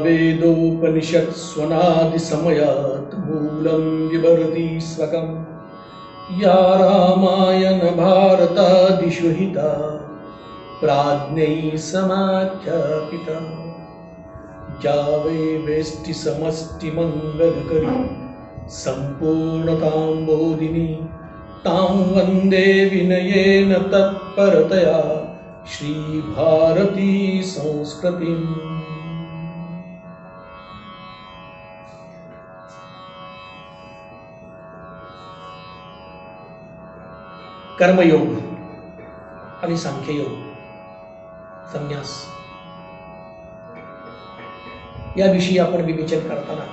वेदोपनिषत् स्वनादि समयात् मूलं विभरति स्वकं या रामायण भारतादिषु हिता प्राज्ञैः समाख्यापिता या वै वेष्टि समष्टि मंगलकरी संपूर्णतां बोधिनी तां वन्दे विनयेन तत्परतया श्री भारती संस्कृतिम्। कर्मयोग आणि सांख्ययोग, संन्यास याविषयी आपण विवेचन करताना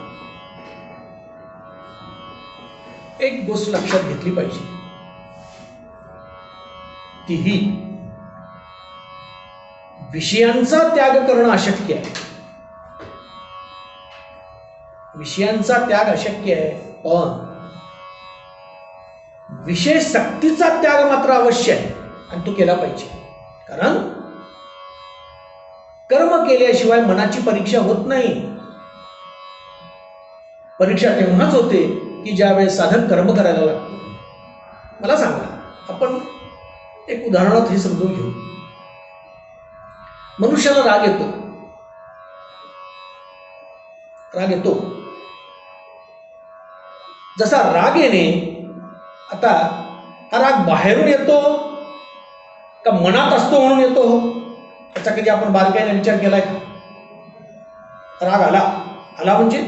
एक गोष्ट लक्षात घेतली पाहिजे, तीही विषयांचा त्याग करणं अशक्य आहे. विषयांचा त्याग अशक्य आहे, पण विषय सक्तीचा त्याग मात्र अवश्य आहे आणि तो केला पाहिजे. कारण कर्म केल्याशिवाय मनाची परीक्षा होत नाही. परीक्षा तेव्हाच होते की ज्या वेळेस साधक कर्म करायला लागतो. मला सांगा, आपण एक उदाहरणात हे समजून घेऊ. मनुष्याला राग येतो. राग येतो. जसा राग येणे, आता हा राग बाहेरून येतो का मनात असतो म्हणून येतो? त्याचा कधी आपण बारकाईने विचार केलाय का? राग आला आला म्हणजे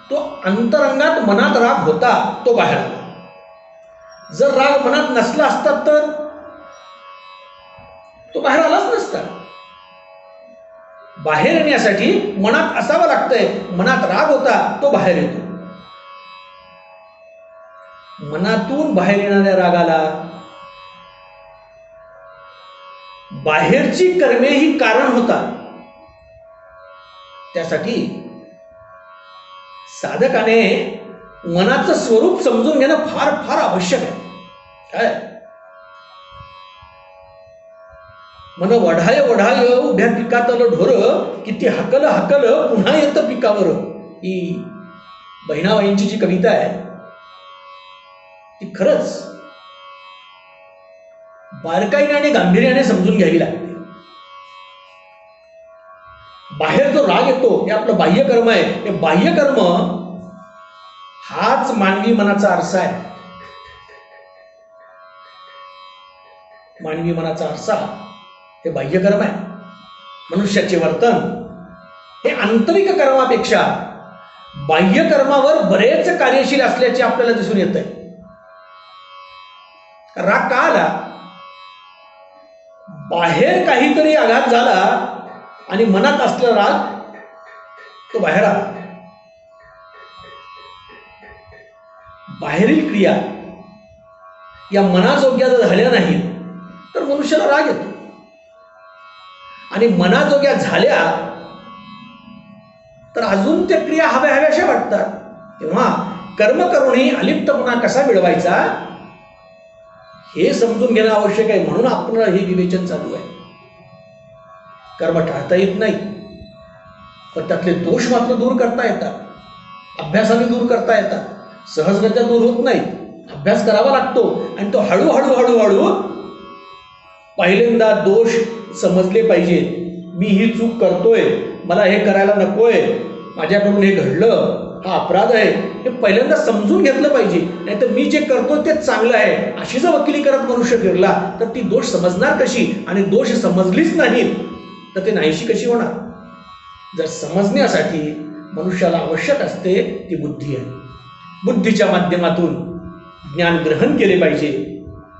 तो अंतरंगात मनात राग होता, तो बाहेर आला. जर राग मनात नसला असता तर तो बाहेर आलाच नसता. बाहेर येण्यासाठी मनात असावं लागतंय. मनात राग होता, तो बाहेर येतो. मनातून बाहेर येणाऱ्या रागाला बाहेरची कर्मे ही कारण होतात. त्यासाठी साधकाने मनाचं स्वरूप समजून घेणं फार फार आवश्यक आहे. काय मन वढाय वढाय उभ्या पिकातलं ढोर किती हकल हकल पुन्हा येतं पिकावर. ही बहिणाबाईंची जी कविता आहे ती खरंच बारकाईने आणि गांभीर्याने समजून घ्यावी लागते. बाहेर जो राग येतो हे आपलं बाह्य कर्म आहे. हे बाह्य कर्म हाच मानवी मनाचा आरसा आहे. मानवी मनाचा आरसा हे बाह्य कर्म आहे. मनुष्याचे वर्तन हे आंतरिक कर्मापेक्षा बाह्य कर्मावर बरेच कार्यशील असल्याचे आपल्याला दिसून येत आहे. राग का आला? बाहेर काहीतरी आघात झाला आणि मनात असलेला राग तो बाहेर आला. बाहेरील क्रिया या मनाजोग्या जर झाल्या नाहीत तर मनुष्याला राग येतो. आणि मनाजोग्या झाल्या तर अजून त्या क्रिया हव्या हव्याशा वाटतात. तेव्हा कर्म करूनही अलिप्तपणा कसा मिळवायचा हे समजून घेणं आवश्यक आहे. म्हणून आपल्याला हे विवेचन चालू आहे. कर्म टाळता येत नाही, पण त्यातले दोष मात्र दूर करता येतात. अभ्यासाने दूर करता येतात. सहजगत्या दूर होत नाहीत. अभ्यास करावा लागतो आणि तो हळूहळू हळूहळू पहिल्यांदा दोष समजले पाहिजेत. मी ही चूक करतोय, मला हे करायला नकोय, माझ्याकडून हे घडलं, हा अपराध आहे, हे पहिल्यांदा समजून घेतलं पाहिजे. नाही तर मी जे करतो ते चांगलं आहे अशी जर वकिली करत मनुष्य फिरला तर ती दोष समजणार कशी? आणि दोष समजलीच नाहीत तर ते नाहीशी कशी होणार? जर समजण्यासाठी मनुष्याला आवश्यक असते ती बुद्धी आहे. बुद्धीच्या माध्यमातून ज्ञान ग्रहण केले पाहिजे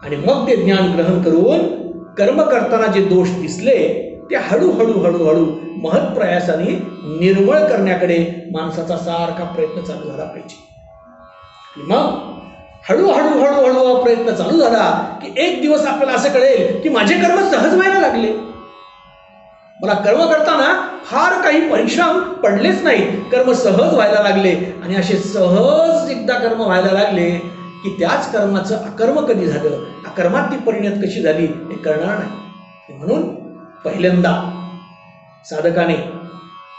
आणि मग ते ज्ञान ग्रहण करून कर्म करताना जे दोष दिसले ते हळूहळू हळूहळू महत् प्रयासाने निर्मळ करण्याकडे माणसाचा सारखा प्रयत्न चालू झाला पाहिजे. मग हळूहळू हळूहळू प्रयत्न चालू झाला की एक दिवस आपल्याला असं कळेल की माझे कर्म सहज व्हायला लागले. मला कर्म करताना फार काही परिश्रम पडलेच नाही, कर्म सहज व्हायला लागले. आणि असे सहज एकदा कर्म व्हायला लागले की त्याच कर्माचं अकर्म कधी झालं, अकर्मात ती परिणत कशी झाली हे कळणार नाही. म्हणून पहिल्यांदा साधकाने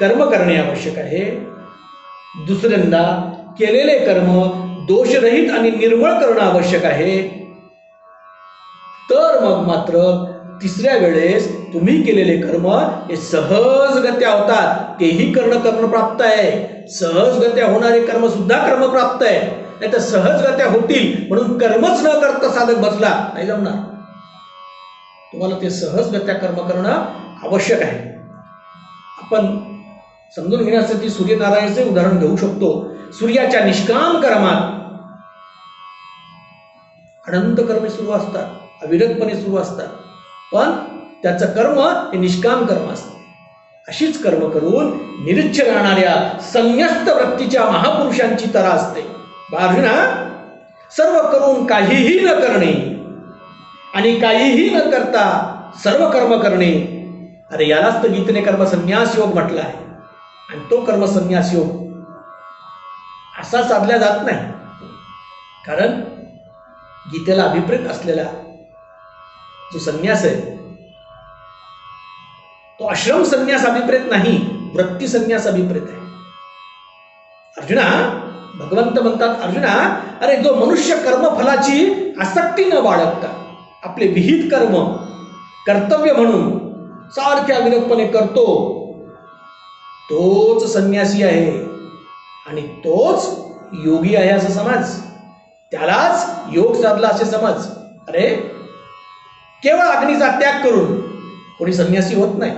कर्म करणे आवश्यक आहे. दुसऱ्यांदा केलेले कर्म दोषरहित आणि निर्मळ करणं आवश्यक आहे. तर मग मात्र तिसऱ्या वेळेस तुम्ही केलेले कर्म हे सहजगत्या होतात. तेही करणं प्राप्त आहे. सहजगत्या होणारे कर्म सुद्धा कर्मप्राप्त आहे. नाही तर सहजगत्या होतील म्हणून कर्मच न करता साधक बसला नाही जमणार. तुम्हाला ते सहजगत्या कर्म करणं आवश्यक आहे. आपण समजून घेण्यासाठी सूर्यनारायणाचे उदाहरण घेऊ शकतो. सूर्याच्या निष्काम कर्मात अनंत कर्मे सुरू असतात, अविरतपणे सुरू असतात, पण त्याचं कर्म हे निष्काम कर्म असतं. अशीच कर्म करून निरीच्छ राहणाऱ्या संन्यस्त वृत्तीच्या महापुरुषांची तरा असते. अर्जुना, सर्व करून काहीही न करणे आणि काहीही न करता सर्व कर्म करणे, अरे यालाच तर गीतेने कर्मसन्यास योग म्हटलं आहे. आणि तो कर्मसन्यास योग असा साधला जात नाही. कारण गीतेला अभिप्रेत असलेला जो संन्यास आहे तो आश्रम संन्यास अभिप्रेत नाही, वृत्ती संन्यास अभिप्रेत आहे. अर्जुना, भगवंत म्हणतात, अर्जुना, अरे जो मनुष्य कर्मफलाची आसक्ती न बाळगता आपले विहित कर्म कर्तव्य म्हणून सारख्या विरतपणे करतो, तोच संन्यासी आहे आणि तोच योगी आहे असं समज. त्यालाच योग साधला असे समज. अरे केवळ अग्नीचा त्याग करून कोणी संन्यासी होत नाही.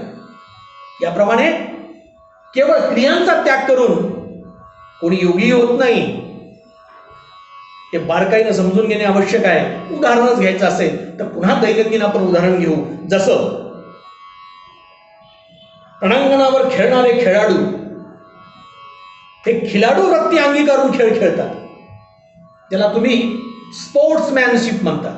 याप्रमाणे केवळ क्रियांचा त्याग करून कोणी योगी होत नाही. हे बारकाईनं समजून घेणे आवश्यक आहे. उदाहरणच घ्यायचं असेल तर पुन्हा दैनंदिन आपण उदाहरण घेऊ. जसं रणांगणावर खेळणारे खेळाडू हे खिलाडू वृत्ती अंगीकारून खेळ खेळतात. ज्याला तुम्ही स्पोर्ट्समॅनशिप म्हणता.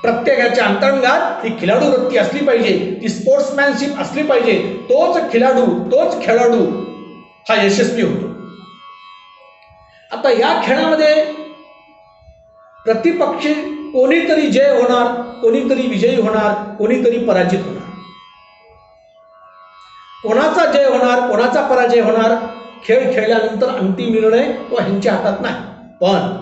प्रत्येकाच्या अंतरंगात ही खिलाडू वृत्ती असली पाहिजे, ती स्पोर्ट्समॅनशिप असली पाहिजे. तोच खिलाडू, तोच खेळाडू हा यशस्वी होतो. आता या खेळामध्ये प्रतिपक्षी कोणीतरी जय होणार, कोणीतरी विजयी होणार, कोणीतरी पराजित होणार. कोणाचा जय होणार, कोणाचा पराजय होणार, खेळ खेळल्यानंतर अंतिम निर्णय तो ह्यांच्या हातात नाही. पण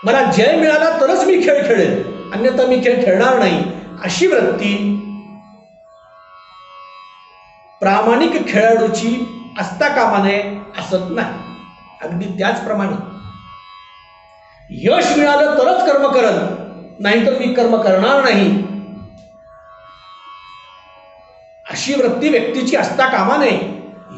मला जय मिळाला तरच मी खेळ खेळेल, अन्यथा मी खेळ खेळणार नाही, अशी वृत्ती प्रामाणिक खेळाडूची असता कामा नये असत नाही. अगदी त्याचप्रमाणे यश मिळालं तरच कर्म करल, नाहीतर मी कर्म करणार नाही, अशी वृत्ती व्यक्तीची असता कामा नये.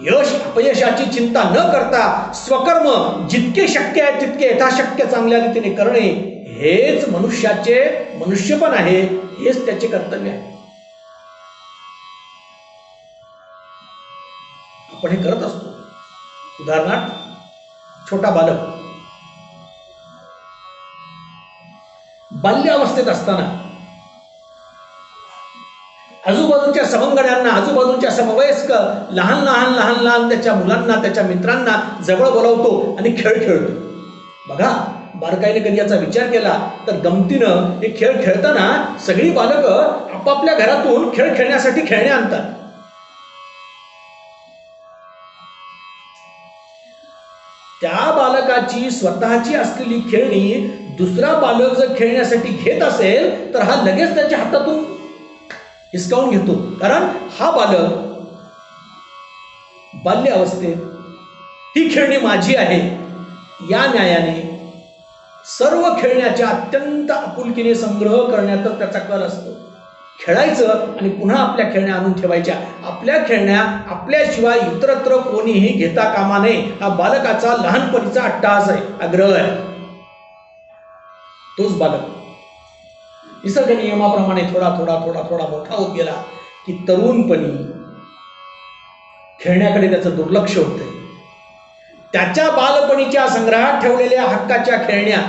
यश अपयशाची चिंता न करता स्वकर्म जितके शक्य आहे तितके यथाशक्य चांगल्या रीतीने करणे हेच मनुष्याचे मनुष्यपण आहे, हेच त्याचे कर्तव्य आहे. आपण हे करत असतो. उदाहरणार्थ, छोटा बालक बाल्यावस्थेत असताना आजूबाजूच्या सवंगड्यांना, आजूबाजूच्या समवयस्क लहान लहान लहान लहान त्याच्या मुलांना, त्याच्या मित्रांना जवळ बोलावतो आणि खेळ खेळतो. बघा, बारकाईने कधी याचा विचार केला तर गमतीनं हे खेळ खेळताना सगळी बालकं आपापल्या घरातून खेळ खेळण्यासाठी खेळणे आणतात. त्या बालकाची स्वतःची असलेली खेळणी दुसरा बालक जर खेळण्यासाठी घेत असेल तर हा लगेच त्याच्या हातातून हिसकावून घेतो. कारण हा बालक बाल्य अवस्थेत ही खेळणी माझी आहे या न्यायाने सर्व खेळण्याच्या अत्यंत आपुलकीने संग्रह करण्याचा त्याचा कल असतो. खेळायचं आणि पुन्हा आपल्या खेळण्या आणून ठेवायच्या. आपल्या खेळण्या आपल्याशिवाय इतरत्र कोणीही घेता कामा नये, हा बालकाचा लहानपणीचा अट्टहास आहे, आग्रह आहे. तोच बालक निसर्ग नियमाप्रमाणे थोडा थोडा थोडा थोडा मोठा होत गेला की तरुणपणी खेळण्याकडे त्याचं दुर्लक्ष होतंय. त्याच्या बालपणीच्या संग्रहात ठेवलेल्या हक्काच्या खेळण्या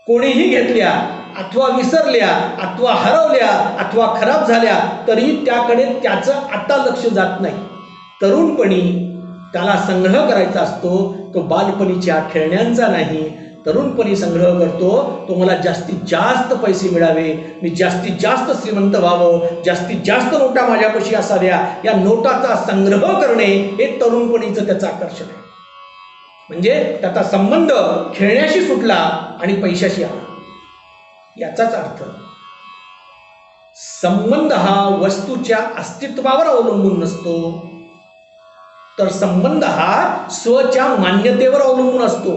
कोणीही घेतल्या अथवा विसरल्या अथवा हरवल्या अथवा खराब झाल्या तरी त्याकडे त्याचं आता लक्ष जात नाही. तरुणपणी त्याला संग्रह करायचा असतो तो बालपणीच्या खेळण्यांचा नाही तरुणपणी संग्रह करतो, तो मला जास्तीत जास्त पैसे मिळावे, मी जास्तीत जास्त श्रीमंत व्हावं, जास्तीत जास्त नोटा माझ्यापाशी असाव्या, या नोटाचा संग्रह करणे हे तरुणपणीचं त्याचं आकर्षण आहे. म्हणजे त्याचा संबंध खेळण्याशी सुटला आणि पैशाशी आला. याचाच अर्थ संबंध हा वस्तूच्या अस्तित्वावर अवलंबून नसतो, तर संबंध हा स्वच्या मान्यतेवर अवलंबून असतो.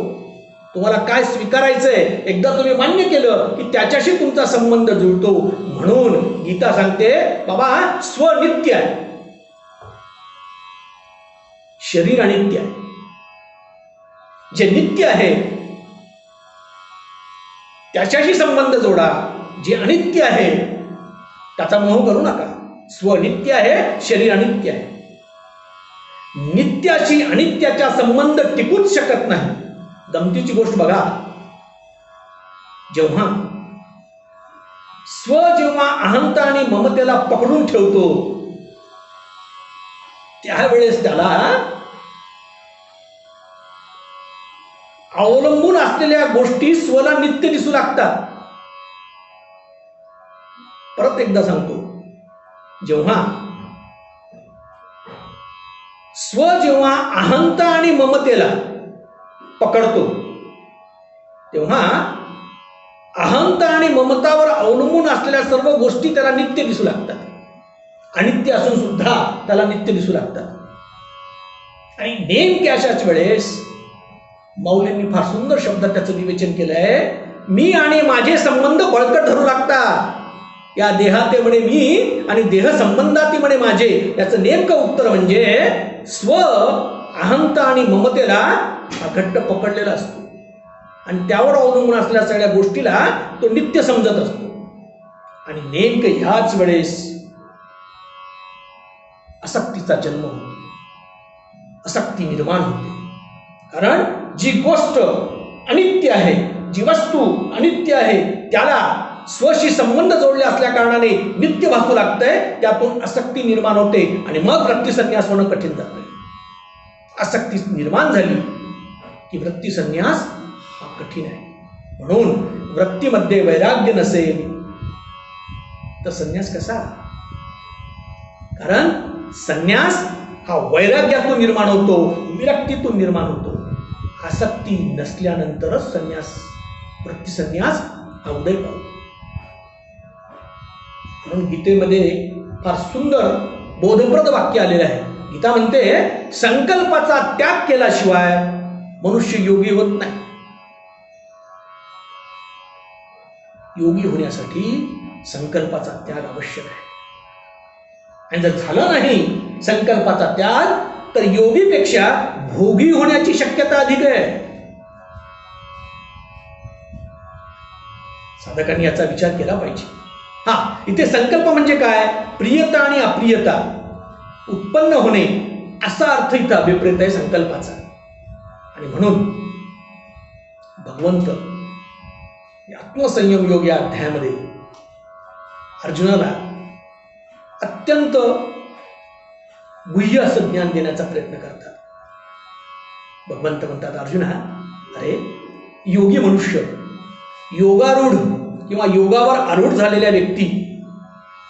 तुम्हाला काय स्वीकारायचंय एकदा तुम्ही मान्य केलं की त्याच्याशी तुमचा संबंध जुळतो. म्हणून गीता सांगते, बाबा स्व नित्य आहे, शरीर अनित्य आहे. जे नित्य आहे त्याच्याशी संबंध जोडा, जे अनित्य आहे त्याचा मोह करू नका. स्व नित्य आहे, शरीर अनित्य आहे. नित्याशी अनित्याचा संबंध टिकूच शकत नाही. गमतीची गोष्ट बघा, जेव्हा अहंता आणि ममतेला पकडून ठेवतो त्यावेळेस त्याला अवलंबून असलेल्या गोष्टी स्वला नित्य दिसू लागतात. परत एकदा सांगतो, जेव्हा अहंता आणि ममतेला पकडतो तेव्हा अहंता आणि ममतावर अवलंबून असलेल्या सर्व गोष्टी त्याला नित्य दिसू लागतात. अनित्य असून सुद्धा त्याला नित्य दिसू लागतात. आणि नेमक्या अशाच वेळेस मौल्यांनी फार सुंदर शब्दात त्याचं विवेचन केलंय. मी आणि माझे संबंध बळकट धरू लागतात. या देहाते म्हणे मी आणि देह संबंधाती म्हणे माझे. याचं नेमकं उत्तर म्हणजे स्व अहंता आणि ममतेला घट्ट पकडलेला असतो आणि त्यावर अवलंबून असलेल्या सगळ्या गोष्टीला तो नित्य समजत असतो. आणि नेमकं ह्याच वेळेस आसक्तीचा जन्म होतो, आसक्ती निर्माण होते. कारण जी गोष्ट अनित्य आहे, जी वस्तू अनित्य आहे, त्याला स्वशी संबंध जोडले असल्या कारणाने नित्य भासू लागतंय. त्यातून आसक्ती निर्माण होते आणि मग वृत्ती संन्यास होणं कठीण जातंय. आसक्ती निर्माण झाली की वृत्ती संन्यास हा कठीण आहे. म्हणून वृत्तीमध्ये वैराग्य नसेल तर संन्यास कसा? कारण संन्यास हा वैराग्यातून निर्माण होतो, विरक्तीतून निर्माण होतो. आसक्ती नसल्यानंतरच संन्यास, वृत्ती संन्यास हा उदय पावतो. म्हणून गीतेमध्ये फार सुंदर बोधप्रद वाक्य आलेलं आहे. गीता म्हणते, संकल्पाचा त्याग केल्याशिवाय मनुष्य योगी होत नाही. योगी होण्यासाठी संकल्पाचा त्याग आवश्यक आहे. आणि जर झाला नाही संकल्पाचा त्याग तर योगीपेक्षा भोगी होण्याची शक्यता अधिक आहे. साधकांनी याचा विचार केला पाहिजे. इथे संकल्प म्हणजे काय? प्रियता आणि अप्रियता उत्पन्न होणे असा अर्थ इथं अभिप्रेत आहे संकल्पाचा. आणि म्हणून भगवंत आत्मसंयम योग या अध्यायामध्ये अर्जुनाला अत्यंत गुह्य असं ज्ञान देण्याचा प्रयत्न करतात. भगवंत म्हणतात, अर्जुना, अरे योगी मनुष्य, योगारूढ किंवा योगावर आरूढ झालेल्या व्यक्ती,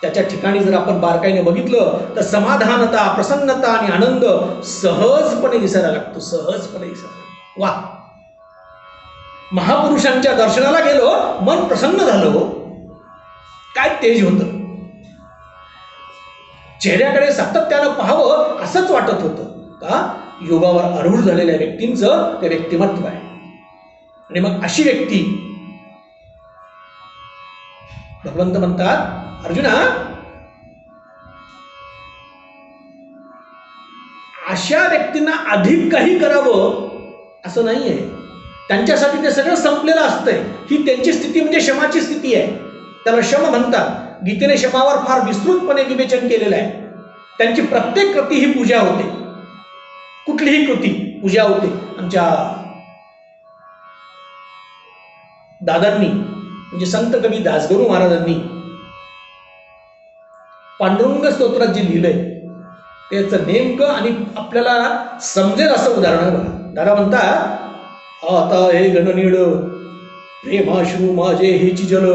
त्याच्या ठिकाणी जर आपण बारकाईने बघितलं तर समाधानता, प्रसन्नता आणि आनंद सहजपणे दिसायला लागतो. सहजपणे दिसायला. वा, महापुरुषांच्या दर्शनाला गेलो, मन प्रसन्न झालं, काय तेज होतं. चेहऱ्याकडे सातत्यानं पाहावं असंच वाटत होतं. का? योगावर आरूढ झालेल्या व्यक्तींचं ते व्यक्तिमत्व आहे. आणि मग अशी व्यक्ती, भगवंत म्हणतात, अर्जुना, अशा व्यक्तींना अधिक काही करावं असं नाहीये. त्यांच्यासाठी ते सगळं संपलेलं असतंय. ही त्यांची स्थिती म्हणजे शमाची स्थिती आहे. त्याला शम म्हणतात. गीतेने शमावर फार विस्तृतपणे विवेचन केलेलं आहे. त्यांची प्रत्येक कृती ही पूजा होते. कुठलीही कृती पूजा होते. आमच्या दादांनी म्हणजे संत कवी दासगणू महाराजांनी पांडुरंग स्तोत्रात जे लिहिलंय त्याचं नेमकं आणि आपल्याला समजेल असं उदाहरण आहे बघा. दादा म्हणतात, आता हे गणनीड प्रेमाश्रू माझे हेची जल,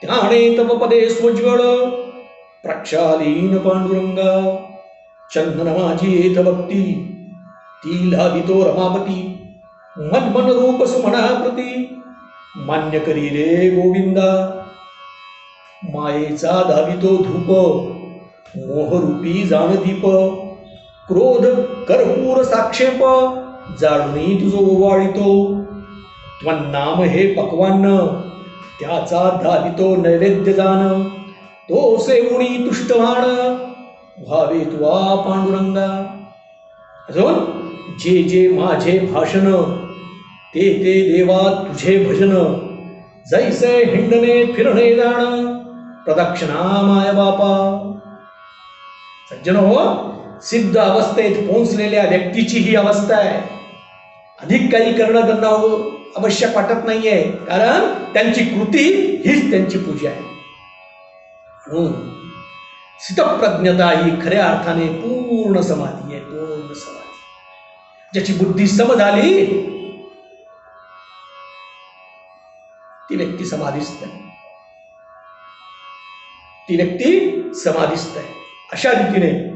त्याने तव पदे स्वज्वळ प्रक्षालीन पांडुरंगा. चंदन माझी येत भक्ती, ती लावितो रमापती. मन रूप सुमना प्रती, मान्य करी रे गोविंदा. मायेचा दावितो धूप, मोहरूपी जाणदीप. क्रोध कर्पूर साक्षेप, जाळूनी तुझो ओवाळितो. त्वन्नाम हे पक्वान्न, त्याचा दावितो नैवेद्य जाण. तो सेवुणी तुष्टवाण, व्हावे तुवा पांडुरंगा. अजून जे जे माझे भाषण, ते ते देवा तुझे भजन. जैसे हिंडणे फिरणे जाण, प्रदक्षिणा माय बापा. सज्जन हो, सिद्ध अवस्थेत पोहोचलेल्या व्यक्तीची ही अवस्था आहे. अधिक काही करणं त्यांना आवश्यक वाटत नाहीये, कारण त्यांची कृती हीच त्यांची पूजा आहे. म्हणून स्थितप्रज्ञता ही खऱ्या अर्थाने पूर्ण समाधी आहे. पूर्ण समाधी, ज्याची बुद्धी सम झाली ती व्यक्ती समाधीस्थ आहे. ती व्यक्ती समाधीस्थ आहे. अशा रीतीने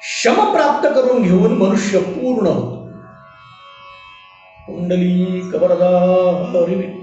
शम प्राप्त करून घेऊन मनुष्य पूर्ण होतो. कुंडली कबरदा हरी.